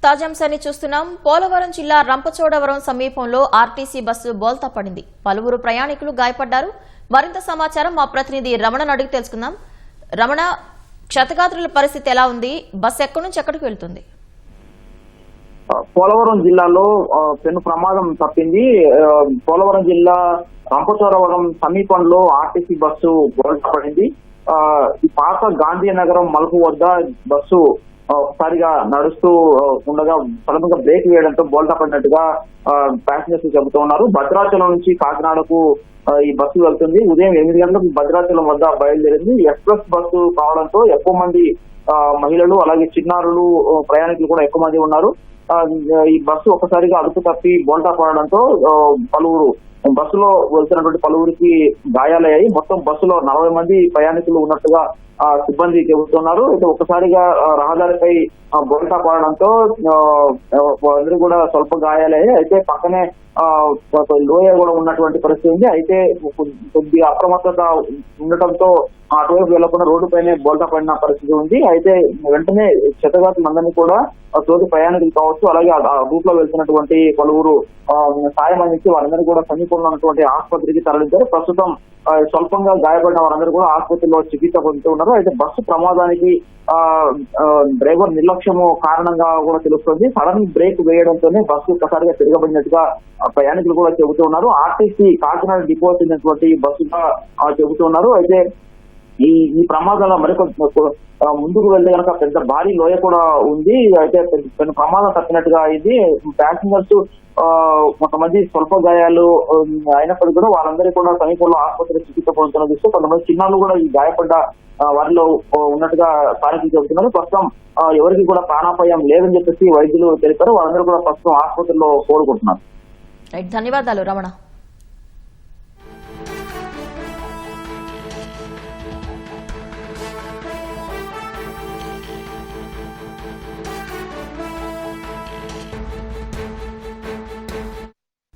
తాజాంశాన్ని చూస్తున్నాం. పోలవరం జిల్లా రంపచోడవరం సమీపంలో ఆర్టీసీ బస్సు బోల్తా పడింది. పలువురు ప్రయాణికులు గాయపడ్డారు. మరింత సమాచారం మా ప్రతినిధి రమణను అడిగి తెలుసుకుందాం. రమణ, క్షతగాత్రుల పరిస్థితి ఎలా ఉంది? బస్సు ఎక్కడి నుంచి ఎక్కడికి వెళ్తుంది? పోలవరం జిల్లాలో పెను ప్రమాదం తప్పింది. పోలవరం జిల్లా రంపచోడవరం సమీపంలో ఆర్టీసీ బస్సు బోల్తా పడింది. ఈ పాత గాంధీనగరం మలుపు వద్ద బస్సు ఒకసారిగా నడుస్తూ ఉండగా సడన్గా బ్రేక్ వేయడంతో బోల్తా పడినట్టుగా ప్యాసింజర్స్ చెబుతూ ఉన్నారు. భద్రాచలం నుంచి కాకినాడకు ఈ బస్సు వెళ్తుంది. ఉదయం 8 గంటలకు భద్రాచలం వద్ద బయలుదేరింది. ఎక్స్ప్రెస్ బస్సు కావడంతో ఎక్కువ మంది మహిళలు అలాగే చిన్నారులు ప్రయాణికులు కూడా ఎక్కువ మంది ఉన్నారు. ఈ బస్సు ఒకసారిగా అదుపు తప్పి బోల్తా పడడంతో పలువురు బస్సులో వెళ్తున్నటువంటి పలువురికి గాయాలయ్యాయి. మొత్తం బస్సులో 40 మంది ప్రయాణికులు ఉన్నట్టుగా సిబ్బంది చెబుతున్నారు. అయితే ఒక్కసారిగా రహదారిపై బోల్తా పడడంతో అందరూ కూడా స్వల్ప గాయాలయ్యాయి. అయితే పక్కనే లోయ కూడా ఉన్నటువంటి పరిస్థితి ఉంది. అయితే కొద్దిగా అప్రమత్తత ఉండటంతో అటువైపు వెళ్లకుండా రోడ్డుపైనే బోల్తా పడిన పరిస్థితి ఉంది. అయితే వెంటనే క్షతగాత్రులందరినీ కూడా తోటి ప్రయాణికులు కావచ్చు, అలాగే ఆ రూట్ లో వెళ్తున్నటువంటి పలువురు సాయం అందించి వారందరూ కూడా సమీపంలో ఉన్నటువంటి ఆసుపత్రికి తరలించారు. ప్రస్తుతం స్వల్పంగా గాయపడిన వారందరూ కూడా ఆసుపత్రిలో చికిత్స పొందుతూ ఉన్నారు. అయితే బస్సు ప్రమాదానికి డ్రైవర్ నిర్లక్ష్యము కారణంగా కూడా తెలుస్తుంది. సడన్ బ్రేక్ వేయడంతోనే బస్సు ఒక్కసారిగా తిరగబడినట్టుగా ప్రయాణికులు కూడా చెబుతూ ఉన్నారు. ఆర్టీసీ కాకినాడ డిపో చెందినటువంటి బస్సుగా చెబుతూ ఉన్నారు. అయితే ఈ ప్రమాదంలో ముందుకు వెళ్తే కనుక పెద్ద భారీ లోయ కూడా ఉంది. అయితే పెద్ద ప్రమాదం తప్పినట్టుగా అయింది. ప్యాసింజర్స్ కొంతమంది స్వల్ప గాయాలు అయినప్పటికీ కూడా వాళ్ళందరికీ కూడా సమీపంలో ఆసుపత్రి చికిత్స పొందుతున్న దృష్టి కొంతమంది చిన్నారులు కూడా ఈ గాయపడ్డ వారిలో ఉన్నట్టుగా స్థానికులు చెబుతున్నారు. ప్రస్తుతం ఎవరికి కూడా ప్రాణాపాయం లేదని చెప్పేసి వైద్యులు తెలిపారు. వాళ్ళందరూ కూడా ప్రస్తుతం ఆసుపత్రిలో కోరుకుంటున్నారు. ధన్యవాదాలు రమణ.